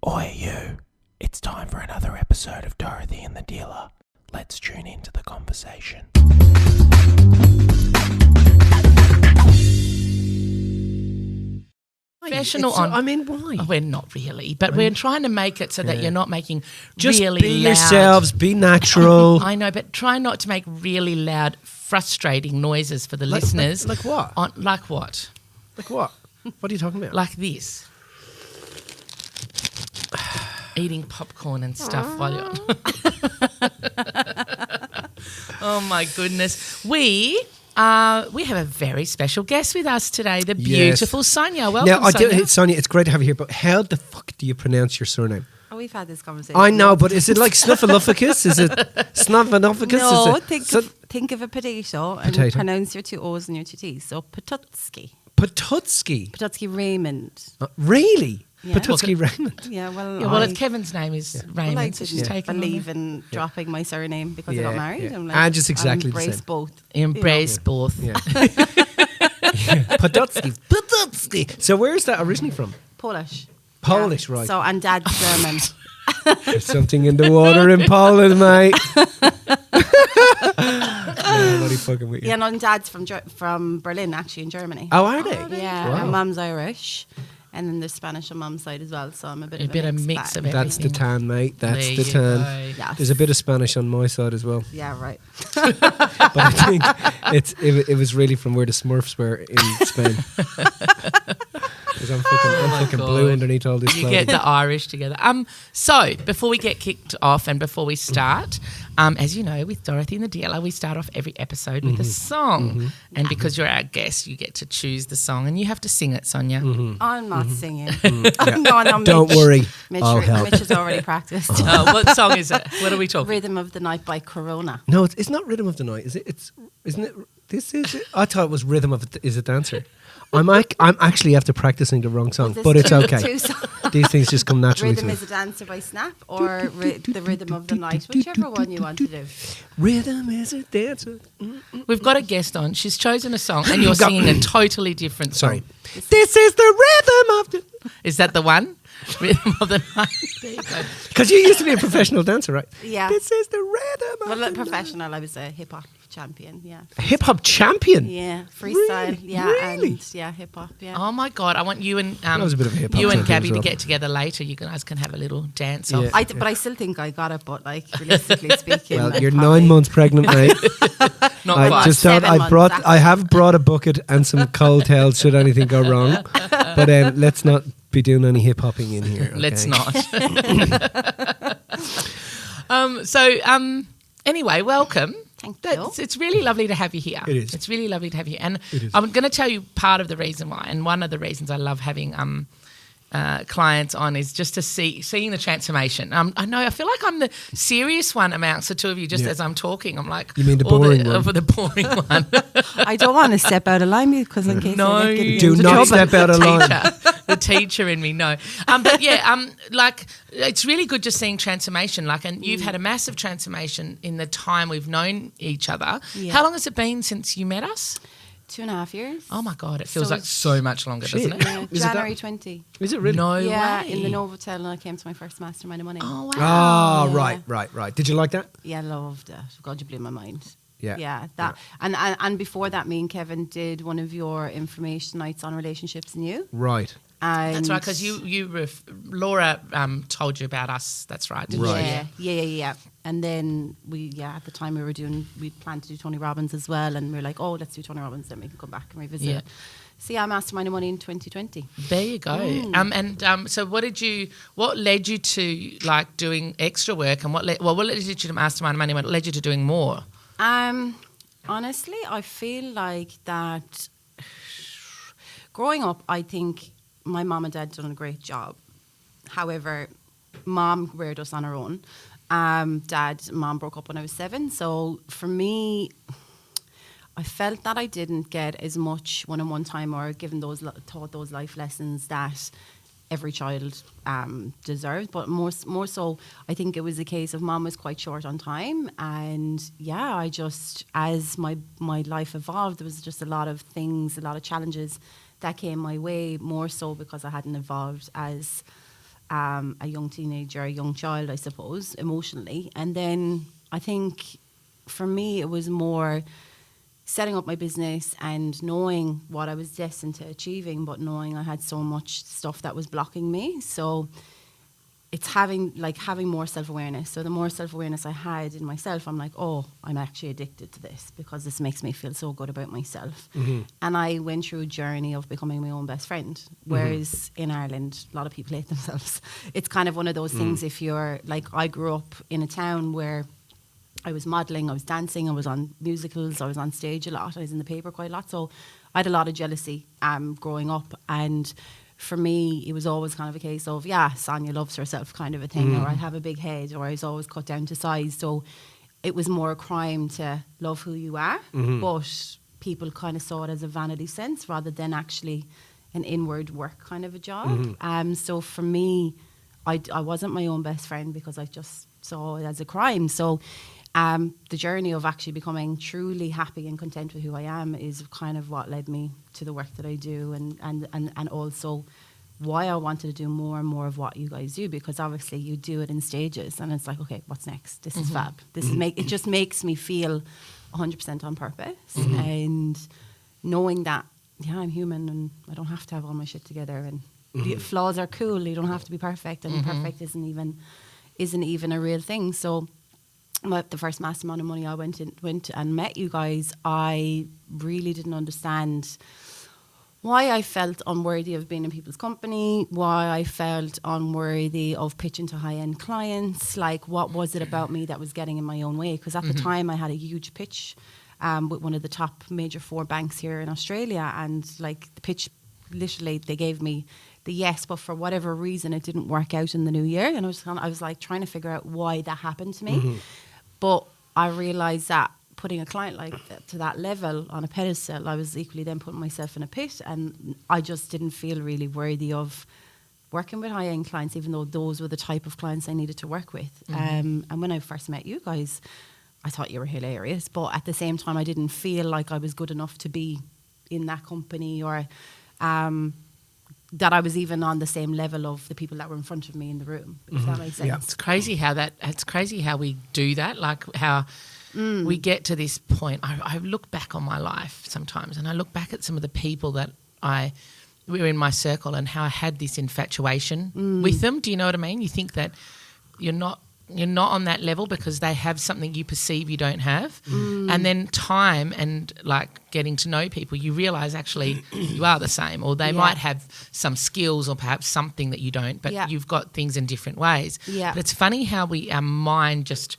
Oi you, it's time for another episode of Dorothy and the Dealer. Let's tune into the conversation. Professional on. I mean, why? Oh, we're not really, but we're trying to make it so that you're not making Just really be loud. yourselves, be natural. I know, but try not to make really loud, frustrating noises for the listeners. Like what? Like what? Like what? What are you talking about? Like this. Eating popcorn and stuff while you're Oh my goodness. We have a very special guest with us today, the beautiful Sonja. Welcome, Sonja. Sonia, it's great to have you here, but how the fuck do you pronounce your surname? Oh, we've had this conversation. I know, but is it like snuffleupagus? Is it snuffleupagus? No, Is it, think of a potato and Potato. pronounce your two O's and your two T's. So Pototski. Pototski-Raymond. Really? Yeah. Pototski-Raymond. Yeah, well, Well, Kevin's name is Raymond, I so she's didn't taken believe in dropping my surname because I got married. Yeah. I'm like, And just exactly I'll the embrace same. both. Embrace both. Yeah. Pototski. So where's that originally from? Polish. Polish, Yeah. right. So, and Dad's German. There's something in the water in Poland, mate. Nobody fucking with you. Yeah, no, and Dad's from Berlin, actually, in Germany. Oh, are they? Yeah, Wow. and Mum's Irish. And then there's Spanish on Mum's side as well, so I'm a bit of a mix of bag. That's the everything. tan, mate. That's There the you tan. go. Yes. There's a bit of Spanish on my side as well. Yeah, right. But I think it was really from where the Smurfs were in Spain. 'Cause I'm fucking blue God. underneath all this You clothing. get the Irish together. So before we get kicked off and before we start, as you know, with Dorothy and the Dealer, we start off every episode with a song. And because you're our guest, you get to choose the song and you have to sing it, Sonja. I'm not singing. Yeah. No, Don't Mitch. worry. Mitch, I'll help. Mitch has already practiced. What song is it? What are we talking? Rhythm of the Night by Corona. No, it's not Rhythm of the Night, is it? Isn't it? This is it. I thought it was Rhythm of Is a Dancer. I'm actually after practicing the wrong song, There's but it's okay. two songs. These things just come naturally Rhythm to me. is a Dancer by Snap or The Rhythm of the Night, whichever one you want to do. Rhythm is a dancer. We've got a guest on. She's chosen a song and you're singing a totally different song. Sorry. This is the rhythm of the... Is that the one? Rhythm of the Night. There you go. Because you used to be a professional dancer, right? Yeah. This is the rhythm of Well, the like professional, I was a hip hop champion. Yeah. hip-hop champion. Yeah. Freestyle. Really? Yeah. Really? And yeah, hip hop. Yeah. Oh my God! I want you and was a bit of a hip-hop you and champion Gabby as well. to get together later. You guys can have a little dance Yeah. off. But I still think I got it, but like realistically speaking. Well, like, you're probably 9 months pregnant, mate. Not I quite. just thought 7 months, I have brought a bucket and some cold towels should anything go wrong. But let's not be doing any hip hopping in here. Okay? Let's not. Anyway, welcome. Thank you. It's really lovely to have you here. It is. It's really lovely to have you. And It is. I'm going to tell you part of the reason why. And one of the reasons I love having clients on is just to seeing the transformation. I know, I feel like I'm the serious one amongst the two of you just as I'm talking. I'm like... You mean the boring one? The boring one. I don't want to step out of line because in case No, I get you Do into not trouble. step out of line. The teacher in me, no. But yeah, like it's really good just seeing transformation. Like, and you've had a massive transformation in the time we've known each other. Yeah. How long has it been since you met us? 2.5 years. Oh my God, it feels So like so much longer, Shit. doesn't it? Yeah, Is it that- January 20. Is it really? No Yeah, way. in the Novotel, and I came to my first mastermind of money. Oh wow. Oh, Yeah. right. Did you like that? Yeah, loved it. God, you blew my mind. Yeah. Yeah, that and before that, me and Kevin did one of your information nights on relationships and you. Right. And That's right, because Laura told you about us. That's right, didn't Right. Yeah. And then at the time we planned to do Tony Robbins as well, and we were like, oh, let's do Tony Robbins, then we can come back and revisit Yeah. it. So yeah, Mastermind of Money in 2020. There you go. So what led you to like doing extra work, and what led you to Mastermind Money? What led you to doing more? Honestly, I feel like that growing up, I think my mom and dad done a great job. However, mom reared us on her own. Mom broke up when I was 7. So for me, I felt that I didn't get as much one-on-one time or taught those life lessons that every child deserved. But more so, I think it was a case of mom was quite short on time. And yeah, I just, as my life evolved, there was just a lot of things, a lot of challenges that came my way, more so because I hadn't evolved as a young teenager, a young child, I suppose, emotionally. And then I think for me, it was more setting up my business and knowing what I was destined to achieving, but knowing I had so much stuff that was blocking me. So it's having more self-awareness. So the more self-awareness I had in myself, I'm like, oh, I'm actually addicted to this because this makes me feel so good about myself. And I went through a journey of becoming my own best friend. Whereas in Ireland, a lot of people hate themselves. It's kind of one of those things. If you're like, I grew up in a town where I was modelling, I was dancing, I was on musicals, I was on stage a lot, I was in the paper quite a lot. So I had a lot of jealousy growing up. And for me, it was always kind of a case of, yeah, Sonja loves herself kind of a thing, or I have a big head, or I was always cut down to size. So it was more a crime to love who you are, but people kind of saw it as a vanity sense rather than actually an inward work kind of a job. So for me, I wasn't my own best friend because I just saw it as a crime. So the journey of actually becoming truly happy and content with who I am is kind of what led me to the work that I do, and also why I wanted to do more and more of what you guys do, because obviously you do it in stages and it's like, okay, what's next? This is fab. This is it just makes me feel 100% on purpose, and knowing that, yeah, I'm human and I don't have to have all my shit together, and flaws are cool. You don't have to be perfect, and perfect isn't even a real thing. So the first mastermind of money, I went and met you guys. I really didn't understand why I felt unworthy of being in people's company, why I felt unworthy of pitching to high-end clients. Like, what was it about me that was getting in my own way? Because at the time, I had a huge pitch with one of the top major 4 banks here in Australia, and like the pitch, literally, they gave me the yes, but for whatever reason, it didn't work out in the new year. And I was like trying to figure out why that happened to me. But I realised that putting a client like that to that level on a pedestal, I was equally then putting myself in a pit, and I just didn't feel really worthy of working with high-end clients, even though those were the type of clients I needed to work with. And when I first met you guys, I thought you were hilarious, but at the same time, I didn't feel like I was good enough to be in that company, or that I was even on the same level of the people that were in front of me in the room, if that makes sense. Yeah. It's crazy how we do that, like how we get to this point. I look back on my life sometimes, and I look back at some of the people that were in my circle, and how I had this infatuation with them. Do you know what I mean? You think that you're not on that level because they have something you perceive you don't have. And then time and like getting to know people, you realise actually you are the same, or they might have some skills or perhaps something that you don't, but you've got things in different ways. But it's funny how our mind just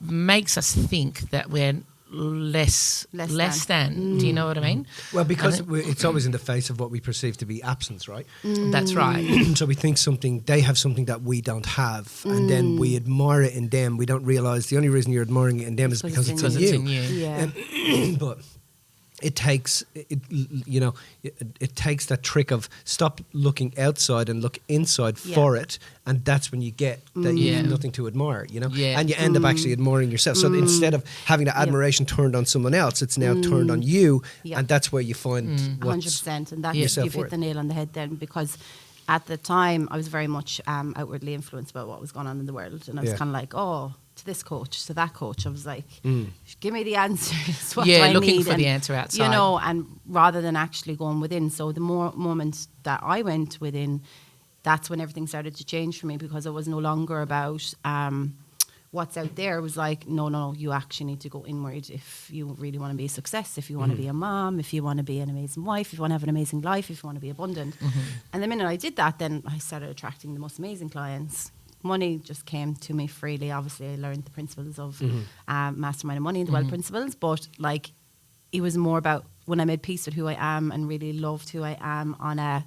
makes us think that we're less than. Do you know what I mean? Well, because it's always in the face of what we perceive to be absence, right? That's right. So we think they have something that we don't have, and then we admire it in them. We don't realise the only reason you're admiring it in them is because it's in you. Yeah. But it takes it takes that trick of stop looking outside and look inside for it, and that's when you get that you have nothing to admire, and you end up actually admiring yourself. So instead of having that admiration turned on someone else, it's now turned on you, and that's where you find 100%, and that you've hit the nail on the head then, because at the time I was very much outwardly influenced by what was going on in the world, and I was kind of like, oh, to this coach, to that coach. I was like, give me the answers. What do I looking need? for the answer outside. And rather than actually going within. So the more moments that I went within, that's when everything started to change for me, because it was no longer about what's out there. It was like, no, you actually need to go inward if you really want to be a success, if you want to be a mom, if you want to be an amazing wife, if you want to have an amazing life, if you want to be abundant. And the minute I did that, then I started attracting the most amazing clients. Money just came to me freely. Obviously, I learned the principles of Mastermind of Money and the Wealth Principles, but like, it was more about when I made peace with who I am and really loved who I am on a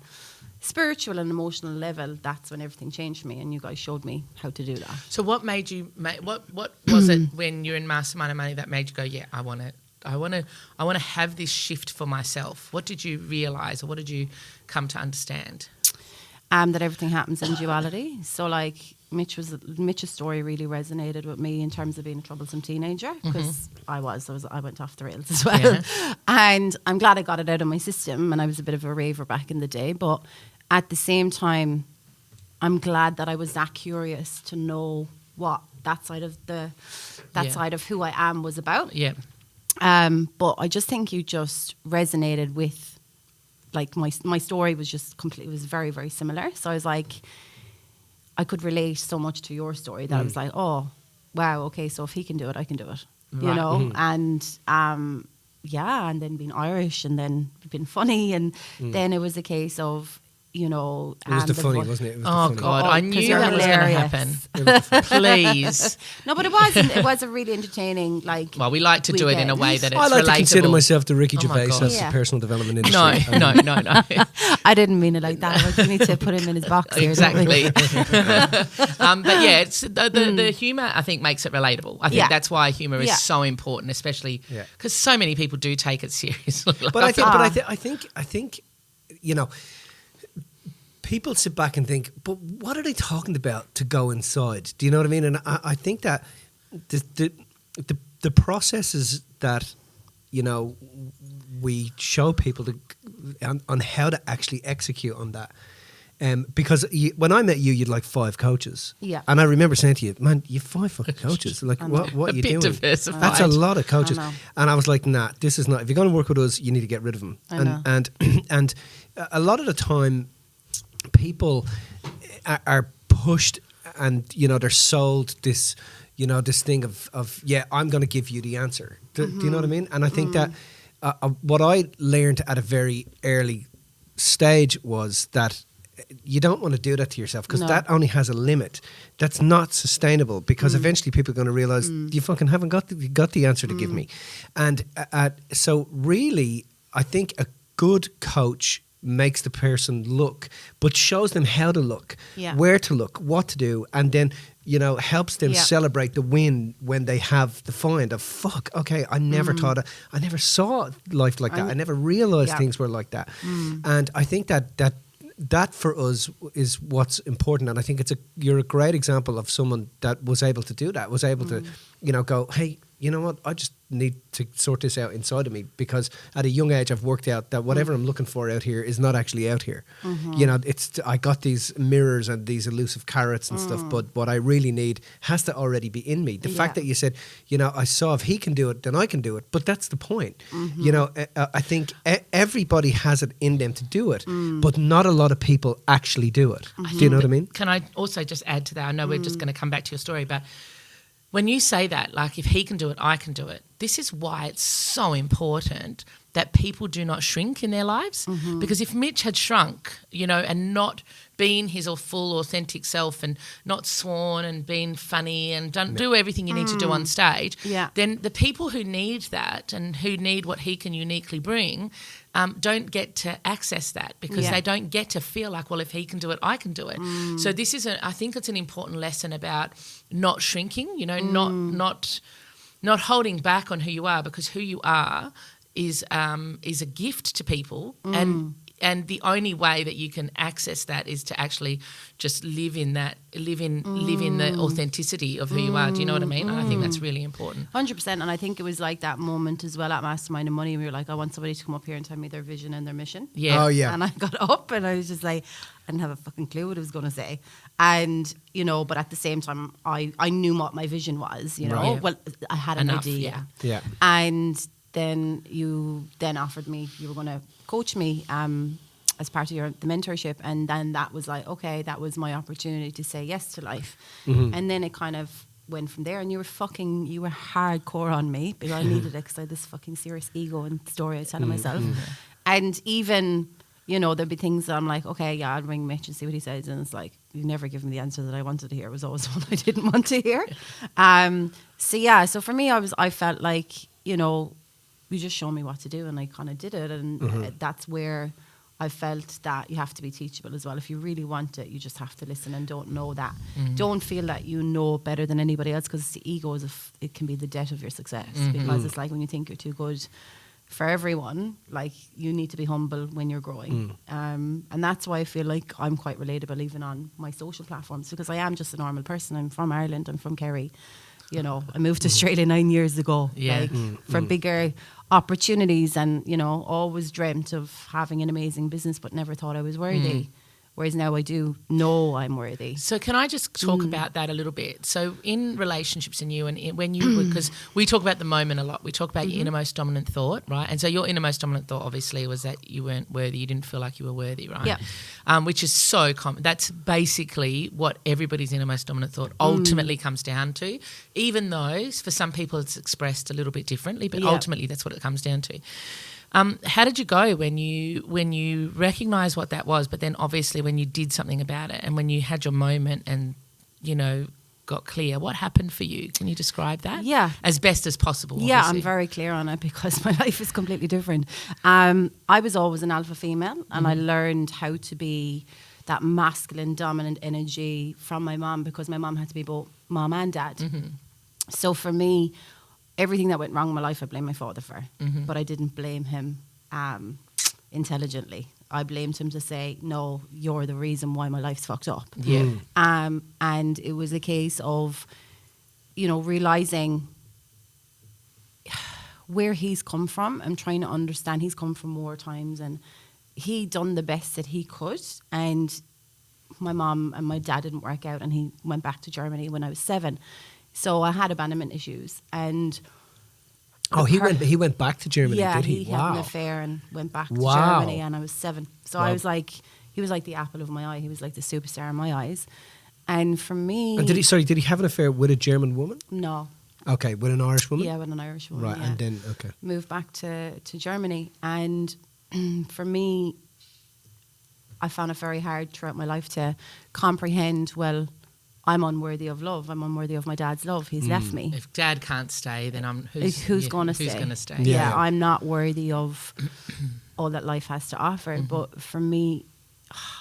spiritual and emotional level, that's when everything changed for me, and you guys showed me how to do that. So what made you what was it when you're in Mastermind of Money that made you go, yeah, I want to have this shift for myself? What did you realise, or what did you come to understand? That everything happens in duality. So like Mitch's story really resonated with me in terms of being a troublesome teenager, because I went off the rails as well. And I'm glad I got it out of my system, and I was a bit of a raver back in the day. But at the same time, I'm glad that I was that curious to know what that side of side of who I am was about. Yeah. But I just think you just resonated with, like, my story was just completely, was very, very similar. So I was like, I could relate so much to your story that I was like, oh, wow, okay, so if he can do it, I can do it. Right. You know? And and then being Irish and then being funny, and then it was a case of, you know, It was the funny, wasn't it? It was the funny. God, I knew you're that was going to hilarious. happen. Please. No, but it wasn't. It was a really entertaining, like. Well, we like to do it in a way that it's I like relatable. to consider myself the Риcky Oh my Gervais God. of the Yeah. personal development industry. No. I didn't mean it like that. Like, we need to put him in his box here. don't we? Exactly. But yeah, it's the humour, I think, makes it relatable. I think Yeah. that's why humour is Yeah. so important, especially Yeah. because so many people do take it seriously. Like, But I think, you know, people sit back and think, but what are they talking about to go inside? Do you know what I mean? And I think that the processes that, you know, we show people on how to actually execute on that. Because when I met you, you'd like 5 coaches. Yeah. And I remember saying to you, man, you've 5 fucking coaches. Like, what are you bit doing? diversified. That's a lot of coaches. I know. And I was like, nah, this is not. If you're going to work with us, you need to get rid of them. I know. And a lot of the time, people are pushed, and, you know, they're sold this, you know, this thing of yeah, I'm going to give you the answer. Do you know what I mean? And I think that what I learned at a very early stage was that you don't want to do that to yourself, because No. that only has a limit. That's not sustainable, because eventually people are going to realize you fucking haven't got the answer to give me. And so really, I think a good coach makes the person look, but shows them how to look, Yeah. where to look, what to do, and then, you know, helps them Yeah. celebrate the win when they have the find of, fuck, okay, I never I never saw life like that. I never realized Yeah. things were like that. And I think that for us is what's important. And I think you're a great example of someone that was able to do that, was able to, you know, go, hey, you know what, I just need to sort this out inside of me, because at a young age I've worked out that whatever I'm looking for out here is not actually out here. You know, I got these mirrors and these elusive carrots and stuff, but what I really need has to already be in me. The fact that you said, you know, I saw if he can do it, then I can do it. But that's the point. You know, I think everybody has it in them to do it, but not a lot of people actually do it. Do you know what I mean? Can I also just add to that? I know we're just going to come back to your story, but when you say that, like, if he can do it, I can do it, this is why it's so important that people do not shrink in their lives. Because if Mitch had shrunk, you know, and not been his full authentic self, and not sworn and been funny and do everything you need to do on stage, then the people who need that and who need what he can uniquely bring don't get to access that, because they don't get to feel like, well, if he can do it, I can do it. So this is I think it's an important lesson about not shrinking, you know, not holding back on who you are, because who you are is a gift to people, and the only way that you can access that is to actually just live in the authenticity of who you are. Do you know what I mean? And I think that's really important. 100%. And I think it was like that moment as well at Mastermind and Money. We were like, I want somebody to come up here and tell me their vision and their mission. Yeah. Oh, yeah. And I got up and I was just like, I didn't have a fucking clue what I was going to say. And, you know, but at the same time, I knew what my vision was, you know. Right. Yeah. Well, I had an Enough, idea. Yeah. And then you offered me, you were going to coach me as part of the mentorship. And then that was like, okay, that was my opportunity to say yes to life. And then it kind of went from there. And you were hardcore on me, because I needed it, because I had this fucking serious ego and story I was telling myself. And even, you know, there'd be things that I'm like, okay, yeah, I'll ring Mitch and see what he says. And it's like, you never give me the answer that I wanted to hear. It was always one I didn't want to hear. So for me, I felt like, you know, you just show me what to do, and I kind of did it. And that's where I felt that you have to be teachable as well. If you really want it, you just have to listen, and don't know that. Don't feel that you know better than anybody else, because the ego it can be the death of your success. Because it's like when you think you're too good for everyone, like, you need to be humble when you're growing. And that's why I feel like I'm quite relatable even on my social platforms, because I am just a normal person. I'm from Ireland. I'm from Kerry. You know, I moved to Australia 9 years ago, for bigger opportunities, and, you know, always dreamt of having an amazing business, but never thought I was worthy Whereas now I do know I'm worthy. So can I just talk about that a little bit? So in relationships and when you, because we talk about the moment a lot, we talk about your innermost dominant thought, right? And so your innermost dominant thought obviously was that you weren't worthy, you didn't feel like you were worthy, right? Yeah. Which is so common. That's basically what everybody's innermost dominant thought ultimately comes down to, even though for some people it's expressed a little bit differently, but ultimately that's what it comes down to. How did you go when you recognised what that was, but then obviously when you did something about it and when you had your moment and, got clear? What happened for you? Can you describe that? Yeah. As best as possible, Yeah, obviously. I'm very clear on it because my life is completely different. I was always an alpha female and I learned how to be that masculine, dominant energy from my mom because my mom had to be both mom and dad. So for me, everything that went wrong in my life, I blame my father for. But I didn't blame him intelligently. I blamed him to say, no, you're the reason why my life's fucked up. Yeah. And it was a case of, realising where he's come from and trying to understand. He's come from war times and he done the best that he could. And my mom and my dad didn't work out and he went back to Germany when I was 7. So I had abandonment issues and... Oh, he went back to Germany, did he? Yeah, he had an affair and went back to Wow. Germany and I was 7. So I was like, he was like the apple of my eye. He was like the superstar in my eyes. And for me... And did he have an affair with a German woman? No. Okay, with an Irish woman? Yeah, with an Irish woman, Right, yeah. and then, okay. Moved back to Germany. And for me, I found it very hard throughout my life to comprehend, well, I'm unworthy of love. I'm unworthy of my dad's love. He's left me. If dad can't stay, then who's going to stay? Who's going to stay? Yeah, I'm not worthy of all that life has to offer. But for me,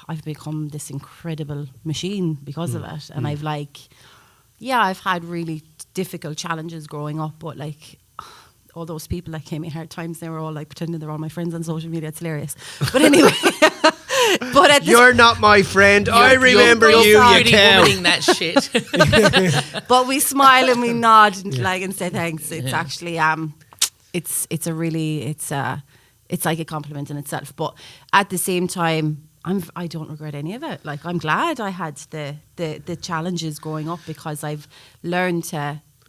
I've become this incredible machine because of it. And I've I've had really difficult challenges growing up, but all those people that gave me hard times, they were all pretending they're all my friends on social media. It's hilarious. But anyway... But you're not my friend. I remember you cow. Doing that shit. But we smile and we nod and say thanks. It's actually it's like a compliment in itself. But at the same time, I don't regret any of it. I'm glad I had the challenges growing up because I've learned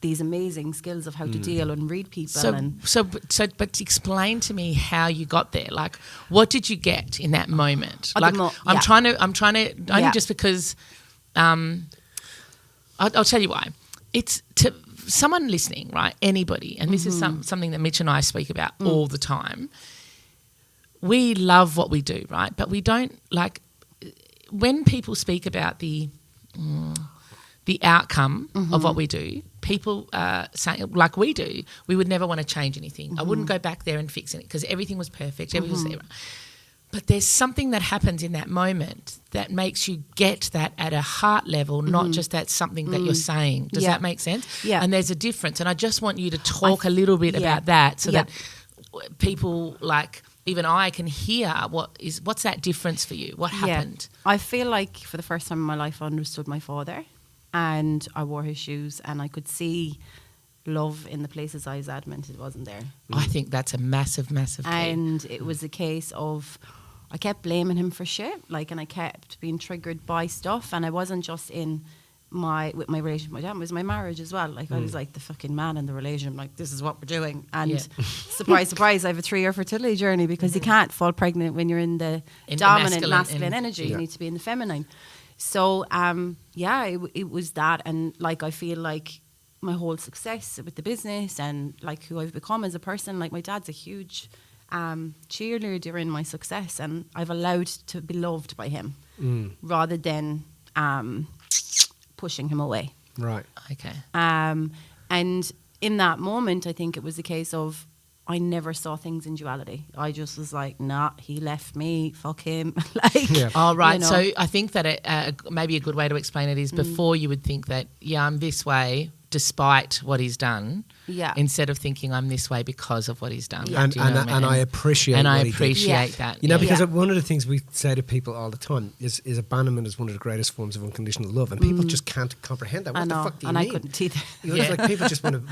these amazing skills of how to deal and read people. But explain to me how you got there. What did you get in that moment? I'm trying to only just because I'll tell you why. It's to someone listening, right? Anybody, and this is something that Mitch and I speak about all the time. We love what we do, right? But we don't when people speak about the outcome of what we do. People saying, like we do, we would never want to change anything. I wouldn't go back there and fix it because everything was perfect, everything was there. But there's something that happens in that moment that makes you get that at a heart level, not just that something that you're saying. Does that make sense? Yeah. And there's a difference. And I just want you to talk a little bit about that so that people even I can hear what's that difference for you? What happened? I feel like for the first time in my life I understood my father. And I wore his shoes and I could see love in the places I was adamant it wasn't there. I think that's a massive, massive key. And it was a case of I kept blaming him for shit, and I kept being triggered by stuff. And I wasn't just with my relationship with my dad, it was my marriage as well. I was like the fucking man in the relationship, this is what we're doing. And surprise, surprise, I have a 3-year fertility journey because you can't fall pregnant when you're in the dominant masculine energy. You need to be in the feminine. So, it was that. And I feel like my whole success with the business and who I've become as a person, my dad's a huge cheerleader in my success. And I've allowed to be loved by him rather than pushing him away. Right. Okay. And in that moment, I think it was a case of I never saw things in duality. I just was like, nah, he left me, fuck him. Oh, right. So I think that maybe a good way to explain it is before you would think that, I'm this way despite what he's done, instead of thinking I'm this way because of what he's done. Yeah. And I appreciate and what I he did. appreciate that. Because one of the things we say to people all the time is abandonment is one of the greatest forms of unconditional love, and people just can't comprehend that. What the fuck do you mean? I couldn't either. It's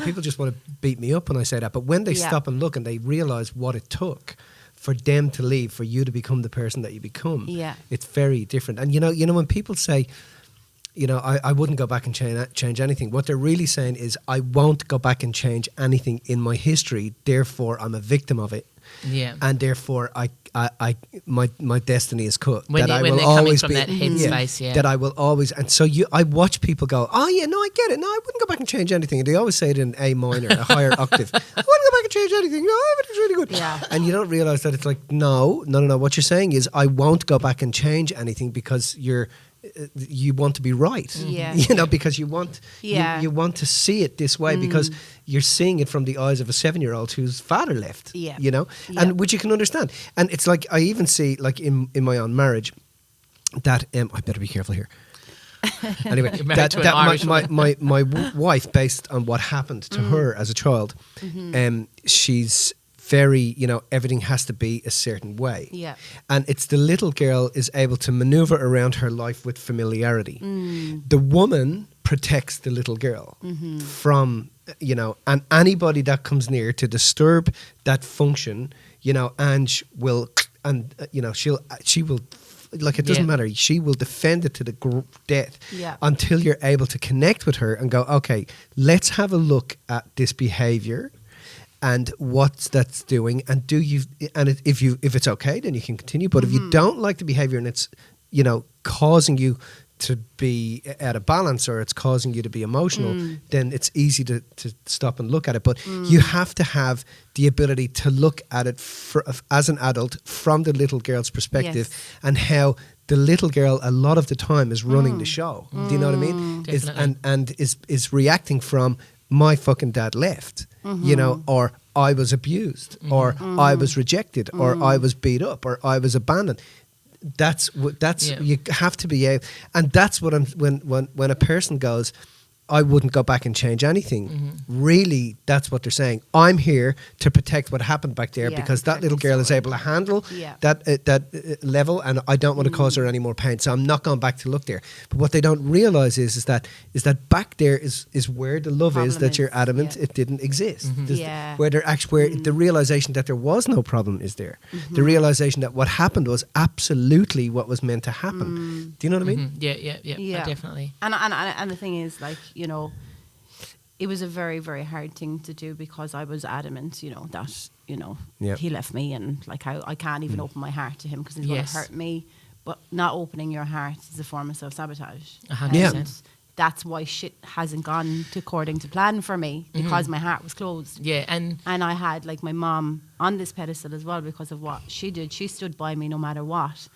people just want to beat me up when I say that, but when they stop and look and they realise what it took for them to leave, for you to become the person that you become. Yeah. It's very different. And you know when people say, I wouldn't go back and change anything, what they're really saying is, I won't go back and change anything in my history, therefore I'm a victim of it. Yeah. And therefore my destiny is cut. When that I they're will coming always from be, that headspace, yeah. that I will always, and so I watch people go, oh yeah, no, I get it. No, I wouldn't go back and change anything. And they always say it in A minor, a higher octave. I wouldn't go back and change anything. No, everything's really good. Yeah. And you don't realize that it's like, no. What you're saying is, I won't go back and change anything because you want to be right. Yeah. Because you want you want to see it this way, because you're seeing it from the eyes of a 7-year-old whose father left. Yeah. And which you can understand. And it's like, I even see, like in my own marriage, that I better be careful here. Anyway, my wife, based on what happened to her as a child, she's very, everything has to be a certain way. Yeah. And it's the little girl is able to maneuver around her life with familiarity. The woman protects the little girl from, and anybody that comes near to disturb that function, Ange will, she will, like, it doesn't matter. She will defend it to the death until you're able to connect with her and go, okay, let's have a look at this behavior and what that's doing, and if it's okay, then you can continue. But if you don't like the behavior and it's causing you to be out of balance, or it's causing you to be emotional, then it's easy to stop and look at it. But you have to have the ability to look at it as an adult from the little girl's perspective, and how the little girl a lot of the time is running the show. Do you know what I mean? Is reacting from, my fucking dad left, or I was abused, or I was rejected, or I was beat up, or I was abandoned. That's you have to be able, and that's what when a person goes, I wouldn't go back and change anything. Really, that's what they're saying. I'm here to protect what happened back there, because that little girl is able to handle that level, and I don't want to cause her any more pain. So I'm not going back to look there. But what they don't realize is that back there is where the love is that you're adamant it didn't exist. Where the realization that there was no problem is there. The realization that what happened was absolutely what was meant to happen. Do you know what I mean? Yeah, definitely. And the thing is, like, it was a very, very hard thing to do, because I was adamant, that, he left me, and like I can't even open my heart to him because he's going to hurt me. But not opening your heart is a form of self-sabotage. 100%. That's why shit hasn't gone according to plan for me, because my heart was closed. Yeah, and I had, like, my mom on this pedestal as well because of what she did. She stood by me no matter what.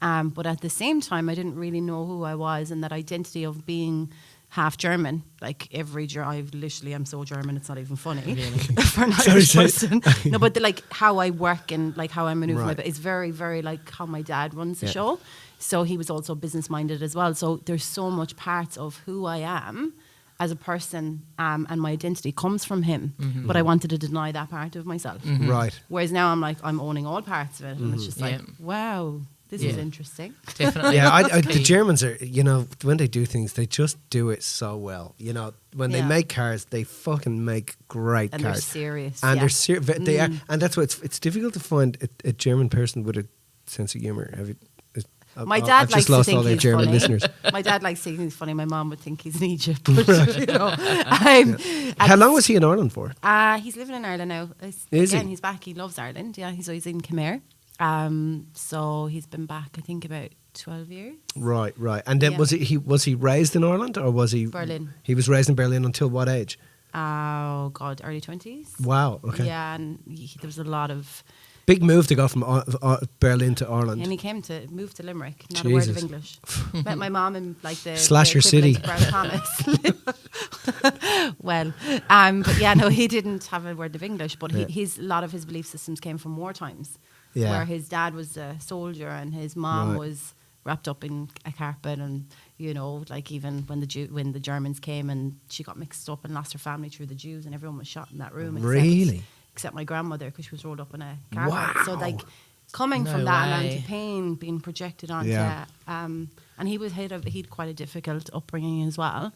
But at the same time, I didn't really know who I was, and that identity of being half German, like I'm so German, it's not even funny for an Irish person. No, but like how I work and like how I maneuver, it's very, very like how my dad runs the show. So he was also business minded as well. So there's so much parts of who I am as a person, and my identity comes from him. But I wanted to deny that part of myself. Right. Whereas now I'm like, I'm owning all parts of it, and it's just like, wow. This is interesting. Definitely. The Germans are, when they do things, they just do it so well. When they make cars, they fucking make great cars. And they're serious. And they're serious. They are, and that's why it's difficult to find a German person with a sense of humour. My dad likes to think he's German funny. listeners. My dad likes to think he's funny. My mom would think he's in Egypt. But, How long was he in Ireland for? He's living in Ireland now. He's back. He loves Ireland. Yeah, he's always in 𝒂𝒂𝒔𝒏. So he's been back, I think, about 12 years. Right. And then was he raised in Ireland, or was he Berlin? He was raised in Berlin until what age? Oh God, early 20s. Wow. Okay. Yeah, and there was a lot of big move to go from Berlin to Ireland. And he moved to Limerick. Not a word of English. Met my mom in like the Slasher City. Well, but yeah, no, he didn't have a word of English. But a lot of his belief systems came from war times. Yeah. Where his dad was a soldier and his mom was wrapped up in a carpet, and like even when the Germans came and she got mixed up and lost her family through the Jews, and everyone was shot in that room. Except my grandmother, because she was rolled up in a carpet. Wow. So like coming from that amount of pain being projected onto, and he'd quite a difficult upbringing as well.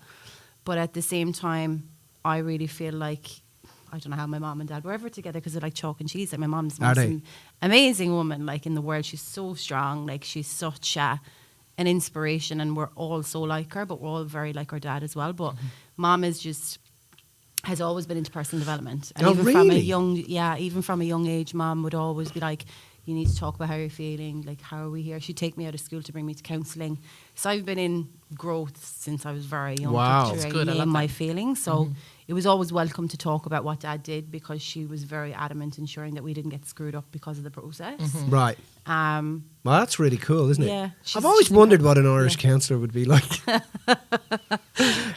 But at the same time, I really feel like I don't know how my mom and dad were ever together because they're like chalk and cheese. Like my mom's the Are most they? amazing woman like in the world. She's so strong. Like she's such an inspiration, and we're all so like her, but we're all very like our dad as well. But mom has always been into personal development. And even from a young age, mom would always be like, you need to talk about how you're feeling, like how are we here? She'd take me out of school to bring me to counselling. So I've been in growth since I was very young. Wow. That's good. I love my that. feelings. So it was always welcome to talk about what Dad did, because she was very adamant ensuring that we didn't get screwed up because of the process. Right. Um, Well, that's really cool, isn't it? Yeah, I've always she's wondered incredible. what an Irish counsellor would be like.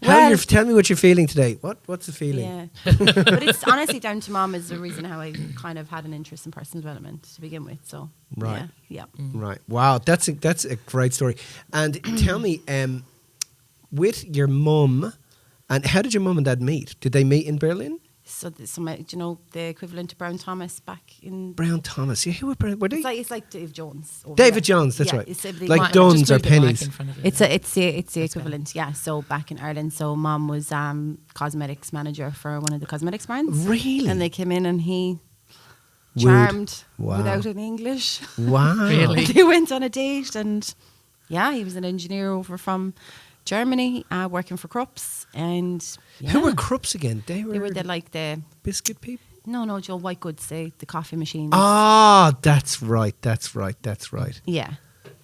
Well- Tell me what you're feeling today. What's the feeling? Yeah. But it's honestly down to mom is the reason how I kind of had an interest in personal development to begin with. So Right. Yeah. Right. Wow, that's a great story. And tell me, with your mum, and how did your mum and dad meet? Did they meet in Berlin? So, do you know the equivalent to Brown Thomas back in? Brown Thomas. Yeah, who were Brown? Were they? It's like Dave Jones. over David there. Jones. That's Yeah, right. it's Like Just Duns or move the mic pennies. in front of you. It's the equivalent, yeah. So back in Ireland, so mom was cosmetics manager for one of the cosmetics brands. Really? And they came in and he Wooed. charmed Wow. without any English. Wow. Really? They went on a date, and yeah, he was an engineer over from Germany, working for Krups, and Who yeah. were Krups again? They They were were the biscuit people. no Joe white goods, the coffee machines. Ah, that's right. Yeah.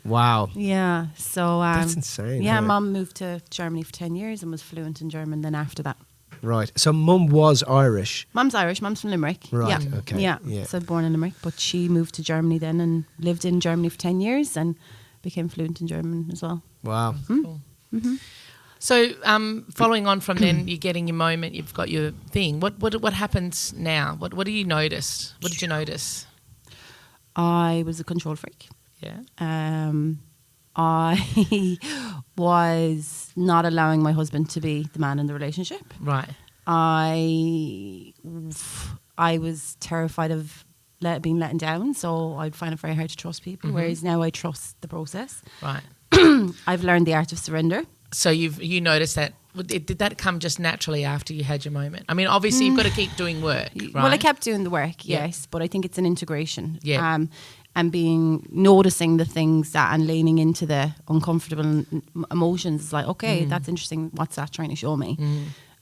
Wow. Yeah. So That's insane, Yeah, yeah. mom moved to Germany for 10 years and was fluent in German then after that. Right. So mum was Irish. Mom's Irish, mom's from Limerick. Right, Yeah. okay, Yeah. yeah. So born in Limerick, but she moved to Germany then and lived in Germany for 10 years and became fluent in German as well. Wow. Cool. So, following on from then, you're getting your moment. You've got your thing. What happens now? What do you notice? What did you notice? I was a control freak. Yeah. I was not allowing my husband to be the man in the relationship. Right. I was terrified of being let down, so I'd find it very hard to trust people, whereas now I trust the process. Right. I've learned the art of surrender. So you noticed that. Did that come just naturally after you had your moment? I mean, obviously you've got to keep doing work, right? Well, I kept doing the work, Yeah. yes, but I think it's an integration. Yeah. And noticing the things and leaning into the uncomfortable emotions. It's like, okay, that's interesting. What's that trying to show me?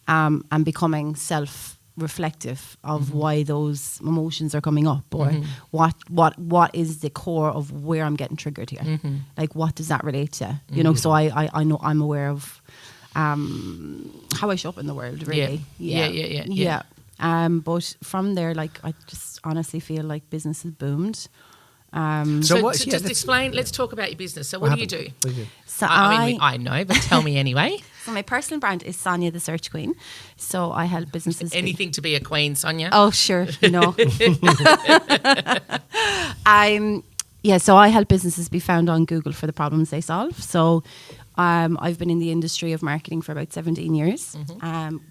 And becoming self-reflective of why those emotions are coming up, or what is the core of where I'm getting triggered here? Like, what does that relate to? You know, so I know I'm aware of how I show up in the world, really. Yeah. But from there, like, I just honestly feel like business has boomed. So what- just yeah, that's- explain. Let's talk about your business. So what do you do? What do you do? So I mean, I know, but tell me anyway. So my personal brand is Sonja the Search Queen. So I help businesses. Anything to be a queen, Sonja. Oh, sure. No. So I help businesses be found on Google for the problems they solve. So I've been in the industry of marketing for about 17 years.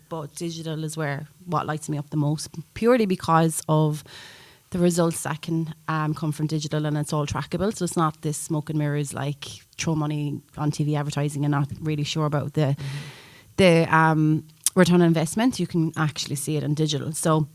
But digital is what lights me up the most, purely because of the results that can come from digital, and it's all trackable. So it's not this smoke and mirrors, like throw money on TV advertising and not really sure about the return on investment. You can actually see it in digital. So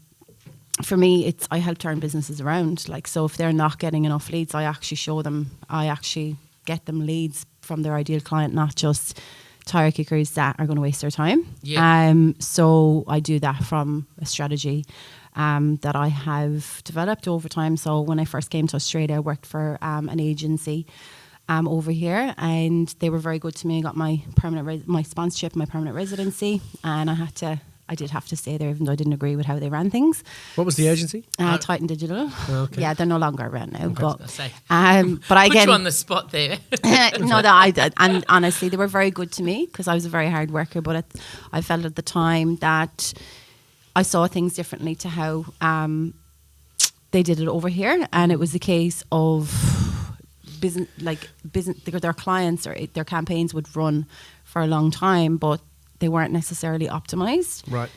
for me, I help turn businesses around. Like, so if they're not getting enough leads, I actually get them leads from their ideal client, not just tire kickers that are going to waste their time. Yeah. So I do that from a strategy that I have developed over time. So when I first came to Australia, I worked for an agency over here, and they were very good to me. I got my my sponsorship, my permanent residency, and I did have to stay there, even though I didn't agree with how they ran things. What was the agency? Titan Digital. Okay. Yeah, they're no longer around now. I was gonna say. But I Put get you on the spot there. no, that I did, and honestly, they were very good to me because I was a very hard worker. But I felt at the time that I saw things differently to how they did it over here, and it was a case of business. Their clients or their campaigns would run for a long time, but they weren't necessarily optimized. Right.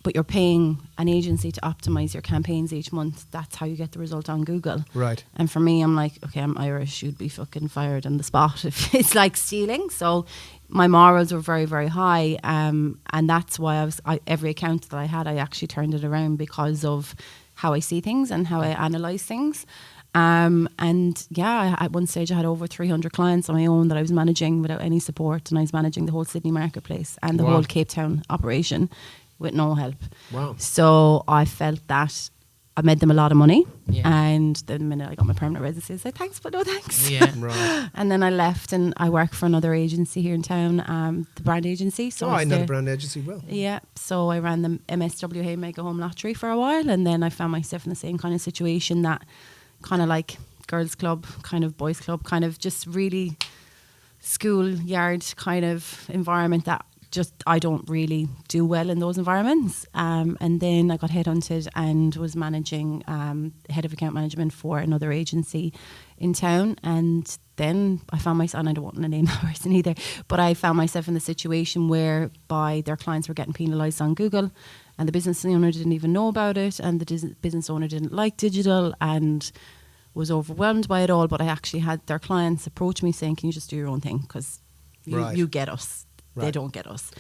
But you're paying an agency to optimize your campaigns each month. That's how you get the result on Google. Right. And for me, I'm like, okay, I'm Irish. You'd be fucking fired on the spot if it's like stealing. So my morals were very, very high, and that's why every account that I had, I actually turned it around because of how I see things and how I analyze things. And yeah, at one stage I had over 300 clients on my own that I was managing without any support, and I was managing the whole Sydney marketplace and the whole Cape Town operation with no help. Wow. So I felt that I made them a lot of money, and the minute I got my permanent residency, I said thanks but no thanks. Yeah. Right. And then I left and I worked for another agency here in town, the brand agency. So I know the brand agency well. Yeah, so I ran the MSWA Mega Home Lottery for a while, and then I found myself in the same kind of situation, that kind of like girls club, kind of boys club, kind of just really schoolyard kind of environment that just I don't really do well in those environments. And then I got headhunted and was managing head of account management for another agency in town. And then I found myself, and I don't want to name that person either, but I found myself in the situation whereby their clients were getting penalised on Google, and the business owner didn't even know about it, and the business owner didn't like digital and was overwhelmed by it all. But I actually had their clients approach me saying, can you just do your own thing, because you get us. They don't get us.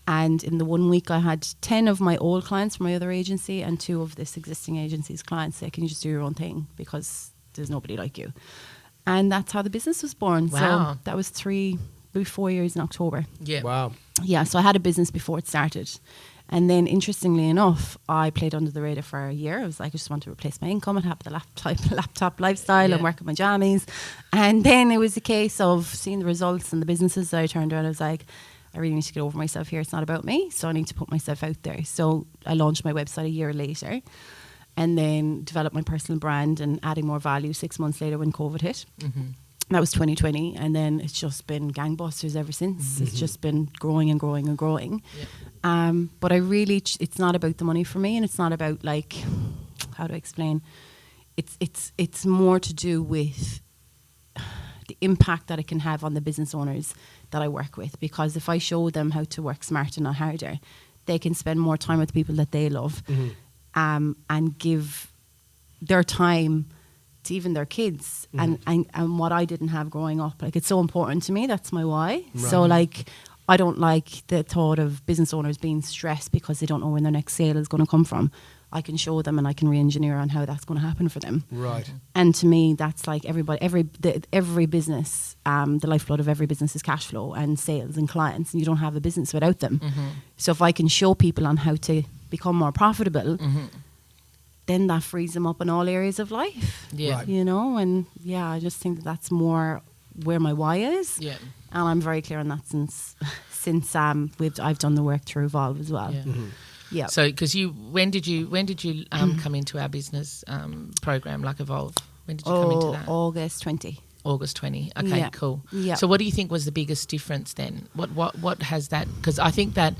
And in the 1 week I had 10 of my old clients from my other agency and 2 of this existing agency's clients say, can you just do your own thing, because there's nobody like you. And that's how the business was born. Wow. So that was 4 years in October. Yeah. Wow. Yeah, so I had a business before it started. And then, interestingly enough, I played under the radar for a year. I was like, I just want to replace my income and have the laptop lifestyle and work with my jammies. And then it was a case of seeing the results and the businesses that I turned around. I was like, I really need to get over myself here. It's not about me, so I need to put myself out there. So I launched my website a year later, and then developed my personal brand and adding more value 6 months later when COVID hit. Mm-hmm. That was 2020, and then it's just been gangbusters ever since. Mm-hmm. It's just been growing and growing and growing. Yeah. But I really, it's not about the money for me, and it's not about, like, how do I explain? It's more to do with the impact that it can have on the business owners that I work with. Because if I show them how to work smarter, not harder, they can spend more time with the people that they love, and give their time to even their kids, and what I didn't have growing up. Like, it's so important to me. That's my why. Right. So, like, I don't like the thought of business owners being stressed because they don't know when their next sale is going to come from. I can show them and I can re-engineer on how that's going to happen for them. Right. And to me, that's like every business, the lifeblood of every business is cash flow and sales and clients, and you don't have a business without them. Mm-hmm. So if I can show people on how to become more profitable, then that frees them up in all areas of life. Yeah. Right. You know, and yeah, I just think that's more where my why is. Yeah. And I'm very clear on that since I've done the work through Evolve as well. Yeah. Mm-hmm. Yeah. So, because when did you come into our business program like Evolve? When did you come into that? August 20. August 20. Okay, cool. Yeah. So, what do you think was the biggest difference then? What has that? Because I think that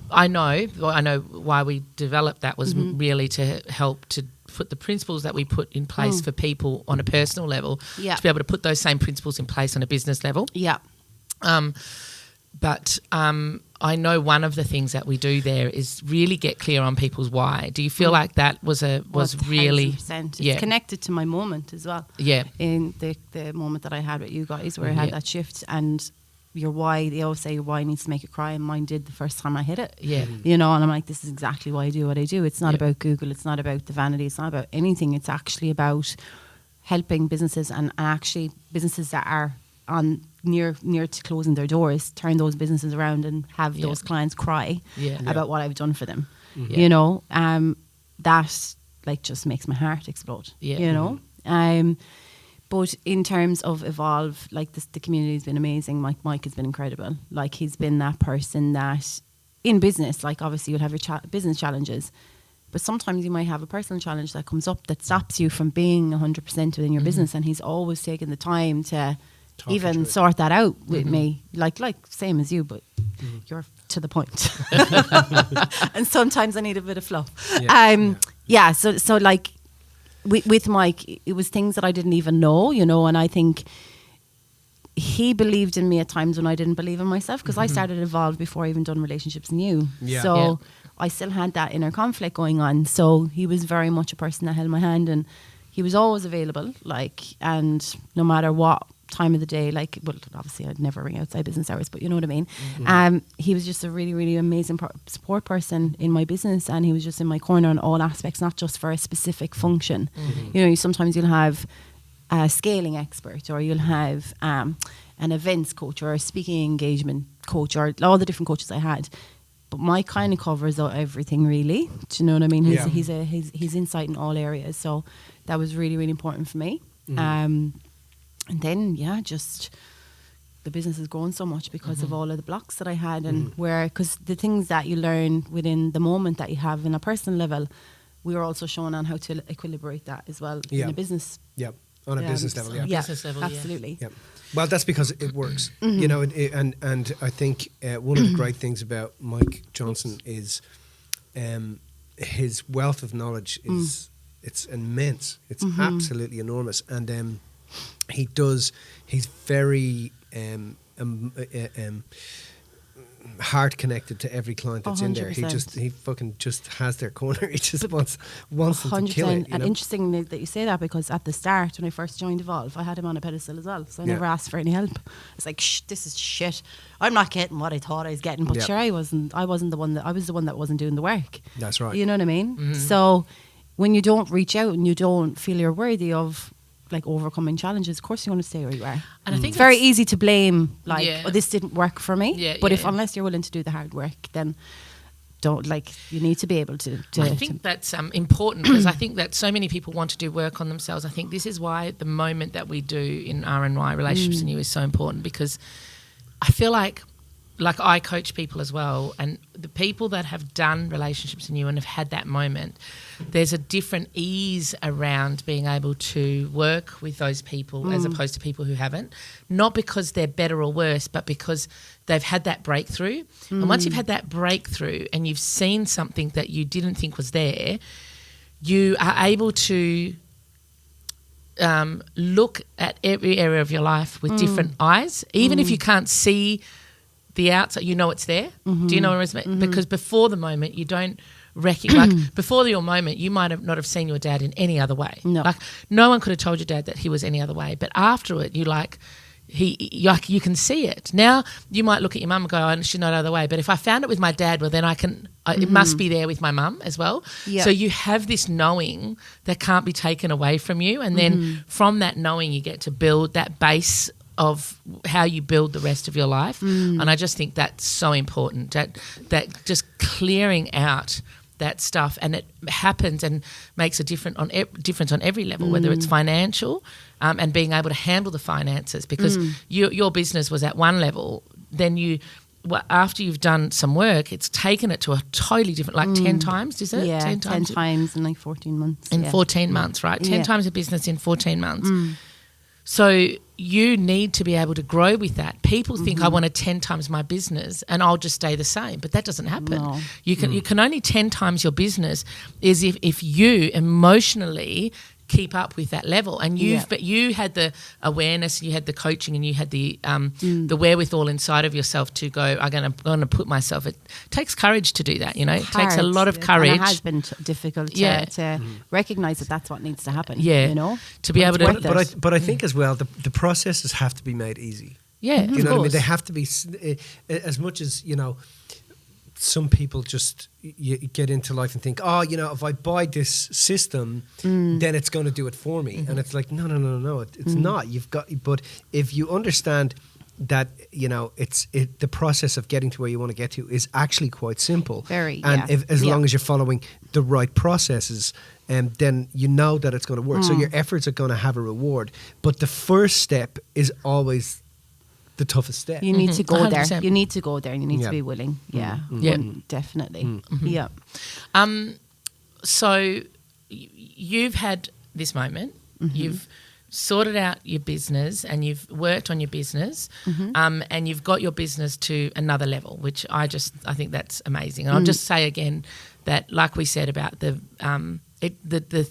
I know why we developed that was really to help to put the principles that we put in place for people on a personal level to be able to put those same principles in place on a business level. Yeah. But I know one of the things that we do there is really get clear on people's why. Do you feel like that was really... 100%. It's connected to my moment as well. Yeah. In the moment that I had with you guys where I had that shift, and your why, they always say your why needs to make it cry, and mine did the first time I hit it. Yeah. You know, and I'm like, this is exactly why I do what I do. It's not about Google. It's not about the vanity. It's not about anything. It's actually about helping businesses and actually businesses that are on near to closing their doors, turn those businesses around and have those clients cry about what I've done for them. Mm-hmm. You know, that like just makes my heart explode. Yeah. You know, but in terms of Evolve, like the community has been amazing. Mike has been incredible. Like, he's been that person that in business, like obviously you'll have your business challenges, but sometimes you might have a personal challenge that comes up that stops you from being 100% within your business, and he's always taken the time to even sort that out with me, like same as you, but you're to the point. And sometimes I need a bit of fluff. So like with Mike, it was things that I didn't even know, you know, and I think he believed in me at times when I didn't believe in myself, because I started Evolve before I even done Relationships New. Yeah. So I still had that inner conflict going on. So he was very much a person that held my hand, and he was always available, like, and no matter what time of the day. Like, well, obviously I'd never ring outside business hours, but you know what I mean. He was just a really, really amazing support person in my business, and he was just in my corner on all aspects, not just for a specific function. You know, sometimes you'll have a scaling expert, or you'll have an events coach, or a speaking engagement coach, or all the different coaches I had. But Mike kind of covers everything, really. Do you know what I mean? He's insight in all areas. So that was really, really important for me. And then, just the business has grown so much because of all of the blocks that I had, and because the things that you learn within the moment that you have in a personal level, we were also shown on how to equilibrate that as well in a business. Yeah, on a business level. Business level, absolutely. Yeah. Well, that's because it works, you know, and I think one of the great things about Mike Johnson is his wealth of knowledge is it's immense. It's absolutely enormous, and he's very heart connected to every client that's 100%. In there. He fucking just has their corner. He just wants them to kill it. And interesting that you say that, because at the start when I first joined Evolve, I had him on a pedestal as well, so I never asked for any help. It's like, this is shit. I'm not getting what I thought I was getting, but sure, I wasn't the one that wasn't doing the work. That's right. You know what I mean? So when you don't reach out and you don't feel you're worthy of like overcoming challenges, of course you want to stay where you are. And I think it's very easy to blame, like, oh, this didn't work for me. But unless you're willing to do the hard work, then you need to be able to I think that's important, because I think that so many people want to do work on themselves. I think this is why the moment that we do in RNY, Relationships and You, is so important, because I feel like I coach people as well, and the people that have done Relationships and You and have had that moment, there's a different ease around being able to work with those people as opposed to people who haven't. Not because they're better or worse, but because they've had that breakthrough. And once you've had that breakthrough and you've seen something that you didn't think was there, you are able to look at every area of your life with different eyes, even if you can't see the outside, you know it's there. Do you know what I mean? Because before the moment, you don't recognize. Before your moment, you might have not have seen your dad in any other way. No. Like, no one could have told your dad that he was any other way. But after it, you can see it. Now you might look at your mum and go, "Oh, she's not other way." But if I found it with my dad, well, then I can. It must be there with my mum as well. Yep. So you have this knowing that can't be taken away from you, and then from that knowing, you get to build that base of how you build the rest of your life. And I just think that's so important, that just clearing out that stuff, and it happens and makes a difference on every level, whether it's financial and being able to handle the finances, because your business was at one level, then after you've done some work, it's taken it to a totally different, like 10 times, is it? Yeah, 10 times in like 14 months. In 14 months, right? 10 times a business in 14 months. So you need to be able to grow with that. People think I want to 10 times my business and I'll just stay the same, but that doesn't happen. No. You can only 10 times your business is if you emotionally keep up with that level, and you had the awareness, you had the coaching, and you had the wherewithal inside of yourself to go, I'm going to put myself. It takes courage to do that, you know. It takes a lot of courage. And it has been difficult to recognise that that's what needs to happen. Yeah, you know, to be able to. But I think as well the processes have to be made easy. Yeah, you know what I mean. They have to be as much as, you know. Some people just get into life and think, oh, you know, if I buy this system, then it's going to do it for me. And it's like, no, it's not. But if you understand that, you know, the process of getting to where you want to get to is actually quite simple. As long as you're following the right processes, then you know that it's going to work. So your efforts are going to have a reward. But the first step is always the toughest step. You need to go 100%. there. You need to go there, and you need to be willing. Definitely. So you've had this moment. You've sorted out your business, and you've worked on your business, and you've got your business to another level, which I think that's amazing. And I'll just say again that, like we said about the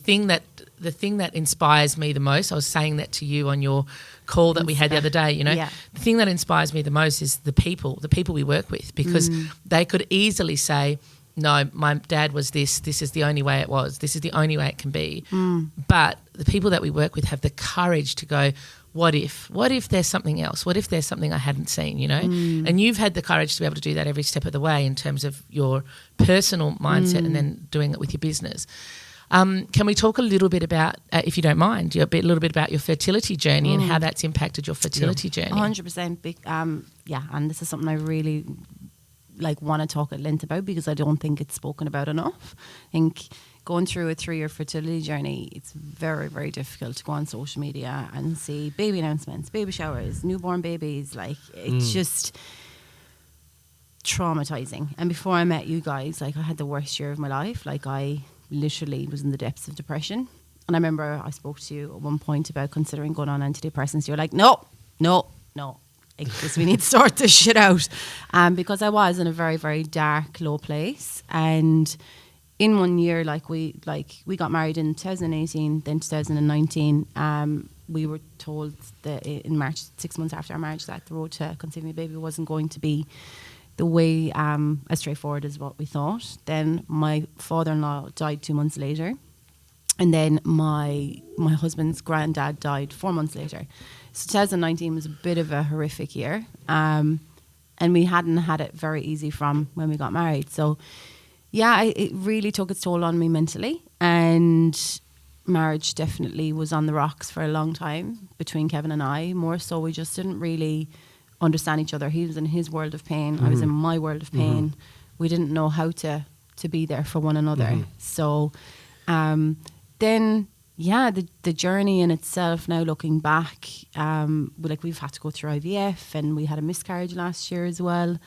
thing that inspires me the most, I was saying that to you on your call that we had the other day, you know, the thing that inspires me the most is the people we work with, because they could easily say, no, my dad was this is the only way it was, this is the only way it can be. But the people that we work with have the courage to go, what if there's something else? What if there's something I hadn't seen, you know? And you've had the courage to be able to do that every step of the way in terms of your personal mindset and then doing it with your business. Can we talk a little bit about, if you don't mind, a little bit about your fertility journey and how that's impacted your fertility journey? 100%. And this is something I really want to talk at length about because I don't think it's spoken about enough. I think going through a 3-year fertility journey, it's very, very difficult to go on social media and see baby announcements, baby showers, newborn babies. It's just traumatizing. And before I met you guys, I had the worst year of my life. I literally was in the depths of depression. And I remember I spoke to you at one point about considering going on antidepressants. You're like, no. We need to sort this shit out. Because I was in a very, very dark, low place. And in 1 year, we got married in 2018, then 2019. We were told that in March, 6 months after our marriage, that the road to conceiving a baby wasn't going to be the way as straightforward as what we thought. Then my father-in-law died 2 months later. And then my husband's granddad died 4 months later. So 2019 was a bit of a horrific year. And we hadn't had it very easy from when we got married. So, it really took its toll on me mentally. And marriage definitely was on the rocks for a long time between Kevin and I. More so, we just didn't really understand each other. He was in his world of pain. I was in my world of pain. We didn't know how to be there for one another. So then, the journey in itself, now looking back, we've had to go through IVF and we had a miscarriage last year as well.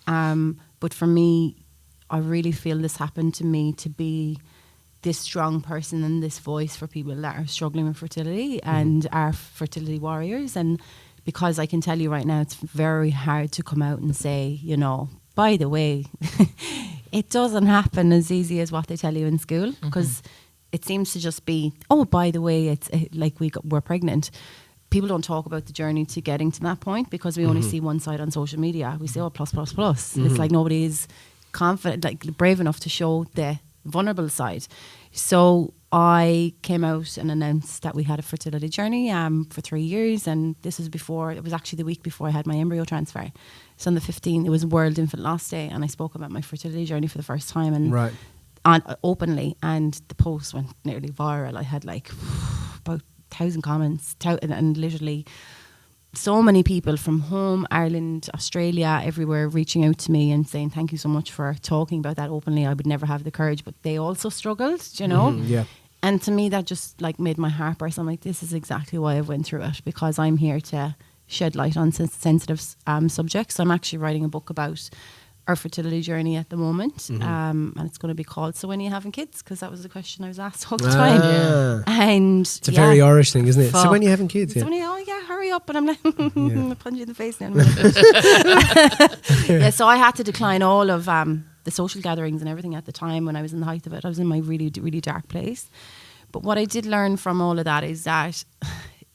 But for me, I really feel this happened to me to be this strong person and this voice for people that are struggling with fertility and are fertility warriors. And because I can tell you right now, it's very hard to come out and say, by the way, it doesn't happen as easy as what they tell you in school, because it seems to just be, oh, by the way, we're pregnant. People don't talk about the journey to getting to that point because we only see one side on social media. We say, oh, plus. It's like nobody is confident, brave enough to show the vulnerable side. So I came out and announced that we had a fertility journey for 3 years, and it was actually the week before I had my embryo transfer. So on the 15th, it was World Infant Loss Day, and I spoke about my fertility journey for the first time and openly, and the post went nearly viral. I had about 1,000 comments, and literally so many people from home, Ireland, Australia, everywhere reaching out to me and saying thank you so much for talking about that openly. I would never have the courage, but they also struggled, And to me, that just made my heart burst. I'm like, this is exactly why I went through it, because I'm here to shed light on sensitive subjects. So I'm actually writing a book about our fertility journey at the moment, and it's going to be called So When Are You Having Kids? Because that was the question I was asked all the time. And it's a very Irish thing, isn't it? So when are you having kids? So hurry up, and I'm like, I'm going to punch you in the face now. So I had to decline all of the social gatherings and everything at the time when I was in the height of it. I was in my really, really dark place. But what I did learn from all of that is that,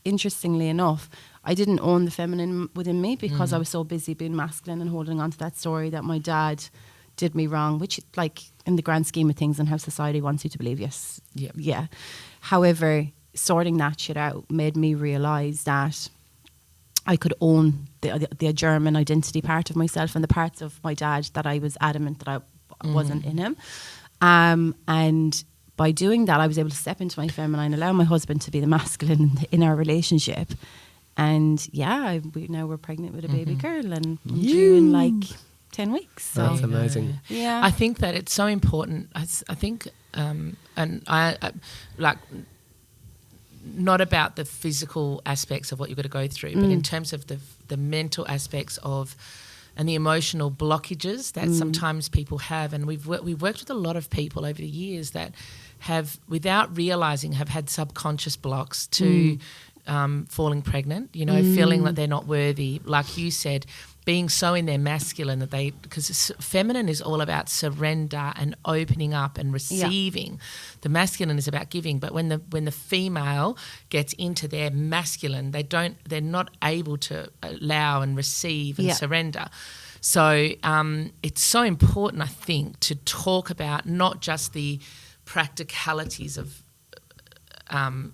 interestingly enough, I didn't own the feminine within me because I was so busy being masculine and holding on to that story that my dad did me wrong, which, in the grand scheme of things and how society wants you to believe, yes. Yeah. However, sorting that shit out made me realise that I could own the German identity part of myself and the parts of my dad that I was adamant that I wasn't in him. And by doing that, I was able to step into my feminine, allow my husband to be the masculine in our relationship. And we're pregnant with a baby girl, and I'm due in 10 weeks. So. That's amazing. Yeah, I think that it's so important. I think, and I not about the physical aspects of what you've got to go through, but in terms of the mental aspects of and the emotional blockages that sometimes people have. And we've worked with a lot of people over the years that have, without realising, have had subconscious blocks to falling pregnant, feeling that they're not worthy. Like you said, being so in their masculine that because feminine is all about surrender and opening up and receiving. The masculine is about giving. But when the female gets into their masculine, they're not able to allow and receive and surrender. So it's so important, I think, to talk about not just the practicalities of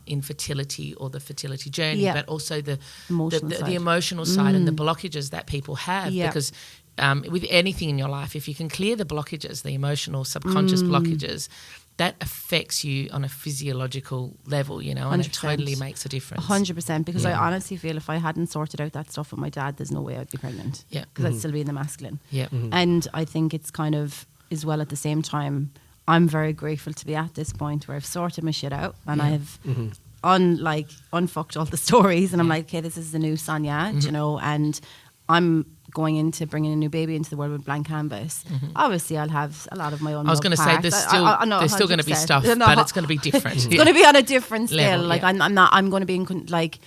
infertility or the fertility journey, Yeah. but also the Emotional emotional side and the blockages that people have. Because with anything in your life, if you can clear the blockages, the emotional subconscious blockages, that affects you on a physiological level, you know, and it 100%. totally makes a difference. 100%, because I honestly feel if I hadn't sorted out that stuff with my dad, there's no way I'd be pregnant. Yeah. Because I'd still be in the masculine. Yeah. And I think it's kind of, as well at the same time, I'm very grateful to be at this point where I've sorted my shit out and I have unfucked all the stories and I'm like, okay, this is the new Sonja, you know, and I'm going into bringing a new baby into the world with blank canvas. Obviously, I'll have a lot of my own. I was going to say there's still going to be stuff, but it's going to be different. It's going to be on a different scale. Level, like I'm not. I'm going to be in like.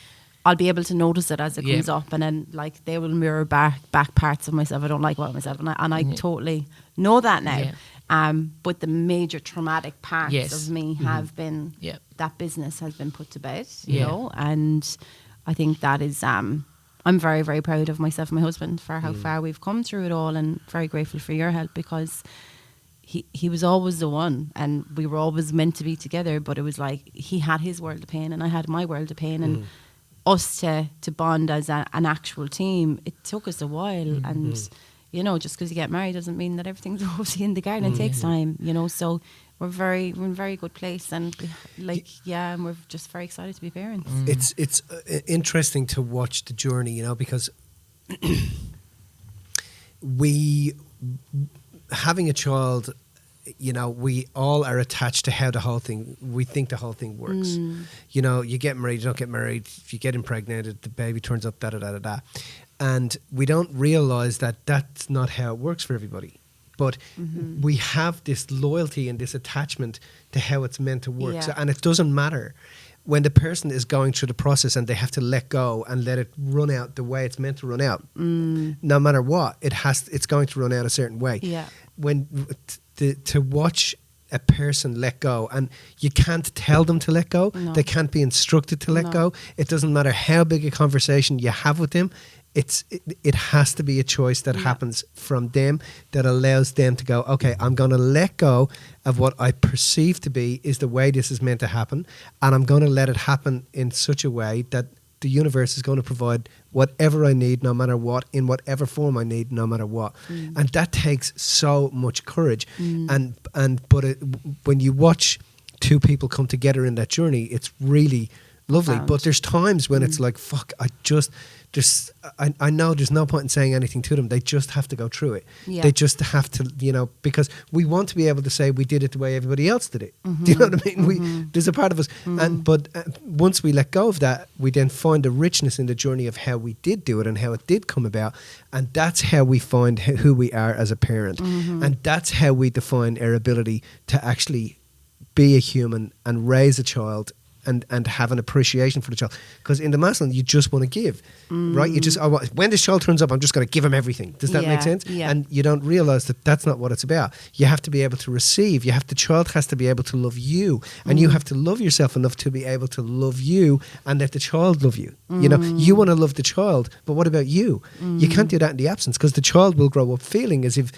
I'll be able to notice it as it comes up, and then like they will mirror back parts of myself I don't like about myself, and I totally know that now. Yeah. But the major traumatic parts of me have been that business has been put to bed, you know, and I think that is. I'm very, very proud of myself and my husband for how far we've come through it all, and very grateful for your help because he was always the one, and we were always meant to be together. But it was like he had his world of pain, and I had my world of pain, and us to bond as an actual team. It took us a while, and you know, just because you get married doesn't mean that everything's rosy in the garden. It takes time, you know. So we're in a very good place, and and we're just very excited to be parents. It's interesting to watch the journey, you know, because we having a child, you know, we all are attached to how we think the whole thing works. You know, you get married, you don't get married, if you get impregnated, the baby turns up, da-da-da-da-da. And we don't realize that that's not how it works for everybody. But we have this loyalty and this attachment to how it's meant to work. Yeah. So, and it doesn't matter when the person is going through the process and they have to let go and let it run out the way it's meant to run out. No matter what, it's going to run out a certain way. Yeah. When to watch a person let go, and you can't tell them to let go. No. They can't be instructed to let go. It doesn't matter how big a conversation you have with them. It has to be a choice that happens from them that allows them to go, okay, I'm going to let go of what I perceive to be is the way this is meant to happen, and I'm going to let it happen in such a way that the universe is going to provide whatever I need, no matter what, in whatever form I need, no matter what. And that takes so much courage. But when you watch two people come together in that journey, it's really lovely. But there's times when it's like, fuck, I know there's no point in saying anything to them. They just have to go through it. Yeah. They just have to, you know, because we want to be able to say we did it the way everybody else did it. Do you know what I mean? There's a part of us. But once we let go of that, we then find the richness in the journey of how we did do it and how it did come about. And that's how we find who we are as a parent. And that's how we define our ability to actually be a human and raise a child and have an appreciation for the child. Because in the masculine, you just want to give, right? You just, when this child turns up, I'm just going to give him everything. Does that make sense? Yeah. And you don't realize that that's not what it's about. You have to be able to receive. The child has to be able to love you, and you have to love yourself enough to be able to love you and let the child love you. You know, you want to love the child, but what about you? You can't do that in the absence, because the child will grow up feeling as if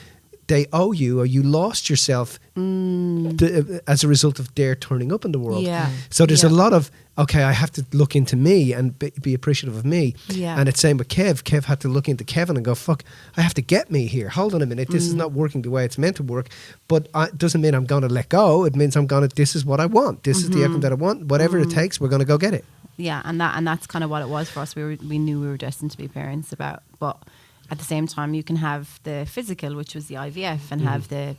they owe you, or you lost yourself as a result of their turning up in the world. Yeah. So there's a lot of, okay, I have to look into me and be appreciative of me. Yeah. And it's same with Kev. Kev had to look into Kevin and go, fuck, I have to get me here. Hold on a minute. This is not working the way it's meant to work. But it doesn't mean I'm going to let go. It means this is what I want. This is the outcome that I want. Whatever it takes, we're going to go get it. Yeah, and that's kind of what it was for us. We knew we were destined to be parents, but at the same time, you can have the physical, which was the IVF, and have the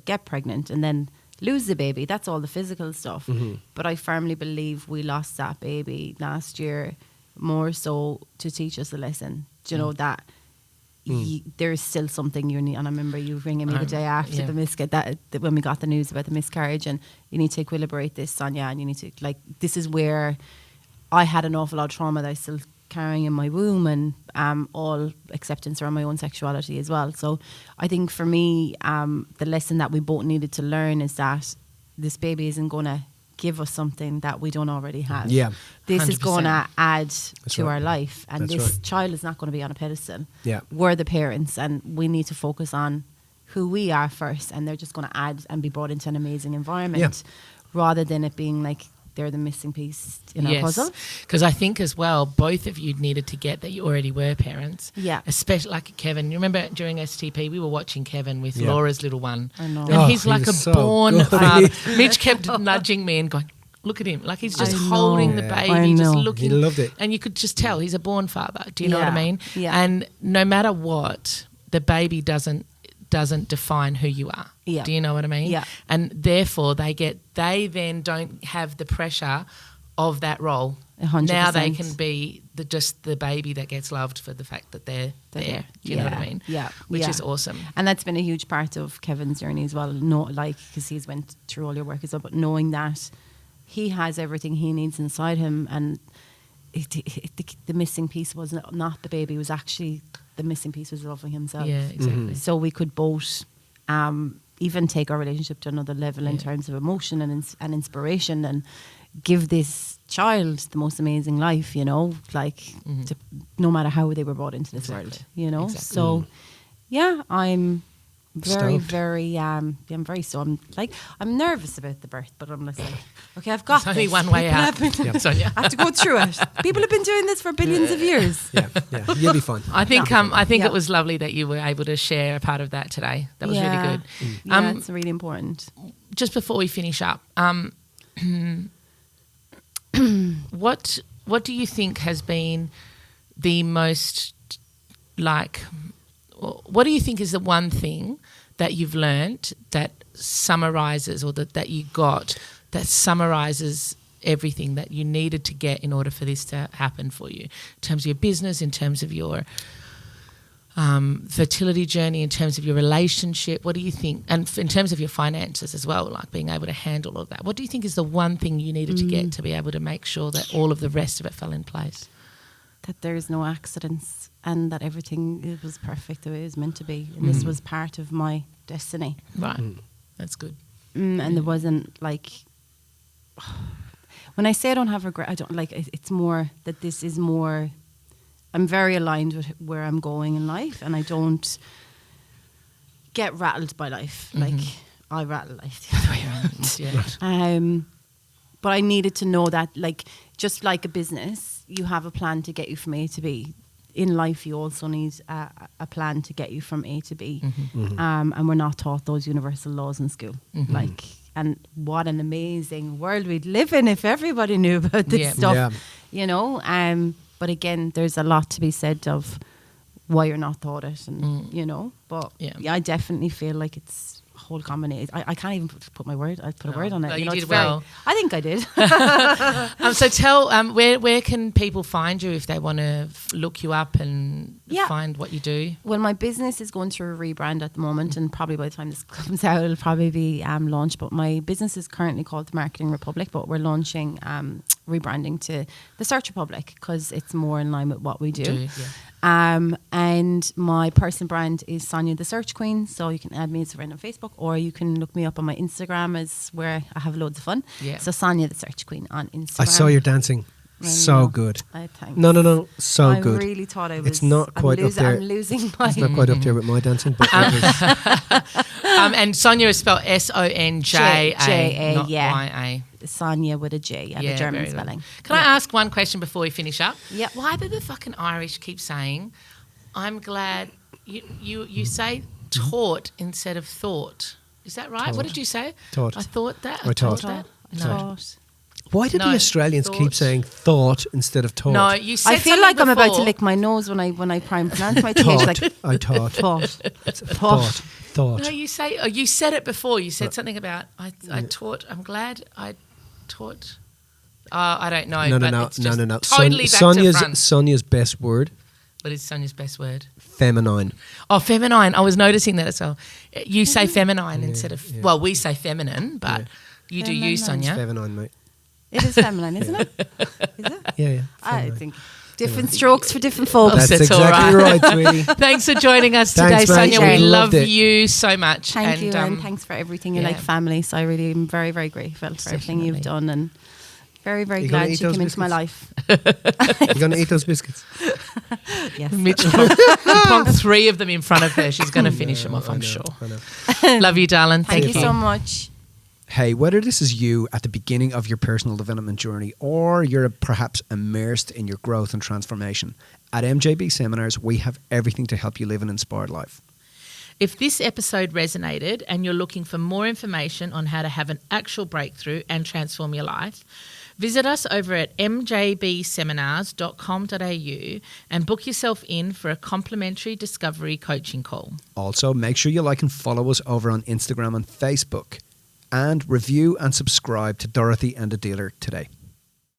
get pregnant and then lose the baby. That's all the physical stuff. But I firmly believe we lost that baby last year more so to teach us a lesson. Do you know that there's still something you need? And I remember you ringing me the day after the miscarriage, that when we got the news about the miscarriage, and you need to equilibrate this, Sonja, and you need to, like, this is where I had an awful lot of trauma that I still carrying in my womb, and all acceptance around my own sexuality as well. So I think for me, the lesson that we both needed to learn is that this baby isn't going to give us something that we don't already have. Yeah, this 100%. is going to add to our life, and That's this right. child is not going to be on a pedestal. Yeah. We're the parents, and we need to focus on who we are first, and they're just going to add and be brought into an amazing environment, rather than it being like they're the missing piece in our puzzle. Because I think as well, both of you needed to get that you already were parents. Yeah. Especially like Kevin. You remember during STP, we were watching Kevin with Laura's little one. I know. And he's like a so born good. father. Mitch kept nudging me and going, look at him. Like he's just holding the baby, just looking. He loved it. And you could just tell he's a born father. Do you know what I mean? Yeah. And no matter what, the baby doesn't define who you are. Yeah. Do you know what I mean? Yeah. And therefore they then don't have the pressure of that role. 100%. Now they can be just the baby that gets loved for the fact that they're there. Do you know what I mean? Yeah. Which is awesome. And that's been a huge part of Kevin's journey as well. Because he's went through all your work as well, but knowing that he has everything he needs inside him, and the missing piece was not the baby, it was actually the missing piece was loving himself. Yeah, exactly. So we could both even take our relationship to another level in terms of emotion and inspiration, and give this child the most amazing life, no matter how they were brought into this world, Exactly. So I'm very, Stoked. very, I'm very, so I'm nervous about the birth, but I'm like, okay, I've got There's only this. one way People out. have been- Sonia. I have to go through it. People have been doing this for billions of years. Yeah, you'll be fine. I think it Yeah. was lovely that you were able to share a part of that today. That was really good. Yeah, it's really important. Just before we finish up, what do you think has been the most what do you think is the one thing that you've learnt that summarizes, or that you got that summarizes everything that you needed to get in order for this to happen for you, in terms of your business, in terms of your fertility journey, in terms of your relationship? What do you think? And in terms of your finances as well, like being able to handle all of that. What do you think is the one thing you needed to get to be able to make sure that all of the rest of it fell in place? That there's no accidents, and that everything it was perfect the way it was meant to be. And this was part of my destiny. Right. That's good. And there wasn't when I say I don't have regret, I don't it's more that this is more, I'm very aligned with where I'm going in life, and I don't get rattled by life. I rattle life the other way around. Yeah. But I needed to know that, just like a business, you have a plan to get you from A to B. In life, you also need a plan to get you from A to B. And we're not taught those universal laws in school. And what an amazing world we'd live in if everybody knew about this stuff. Yeah. But again, there's a lot to be said of why you're not taught it, and But I definitely feel like it's a whole combination. I can't even put my word. I put a word on it. No, you did well. I think I did. So tell where can people find you if they want to look you up and find what you do? Well, my business is going through a rebrand at the moment, and probably by the time this comes out, it'll probably be launched. But my business is currently called The Marketing Republic, but we're launching rebranding to The Search Republic, because it's more in line with what we do. And my personal brand is Sonja the Search Queen, so you can add me as a friend on Facebook, or you can look me up on my Instagram, as where I have loads of fun. So Sonja the Search Queen on Instagram. I saw your dancing. So good. Thanks. No, so good. I really thought I was. It's not quite up there. I'm losing my. It's not quite up there with my dancing, but it was. And Sonja is spelled Sonja, not YA. Sonja with a J and a German spelling. Can I ask one question before we finish up? Yeah. Why do the fucking Irish keep saying, I'm glad you say taught instead of thought? Is that right? Taught. What did you say? Taught. I thought that. Or taught. that. Taught. Why did the Australians keep saying thought instead of taught? No, you said I feel like I'm about to before. lick my nose when I try and pronounce my th. I taught. Thought. No, you said it before. You said something about I taught. I'm glad I taught. I don't know. No. Totally back to front. Sonja's best word. What is Sonja's best word? Feminine. Oh, feminine. I was noticing that as well. You say feminine instead of. Well, we say feminine, but you do you, Sonja. Feminine, mate. It is feminine, isn't it? Is it? Yeah. I think different strokes for different folks. That's exactly right, sweetie. Thanks for joining us today, Thanks, mate. Sonja. We We love loved it. you so much. Thank you, and thanks for everything. You're like family, so I really am very, very grateful for everything you've done, and very, very glad you came into my life. You're going to eat those biscuits? Yes. Mitch plonked 3 of them in front of her. She's going to finish them off, I'm sure. I know. Love you, darling. Thank you so much. Hey, whether this is you at the beginning of your personal development journey or you're perhaps immersed in your growth and transformation, at MJB Seminars, we have everything to help you live an inspired life. If this episode resonated and you're looking for more information on how to have an actual breakthrough and transform your life, visit us over at mjbseminars.com.au and book yourself in for a complimentary discovery coaching call. Also, make sure you like and follow us over on Instagram and Facebook. And review and subscribe to Dorothy and the Dealer today.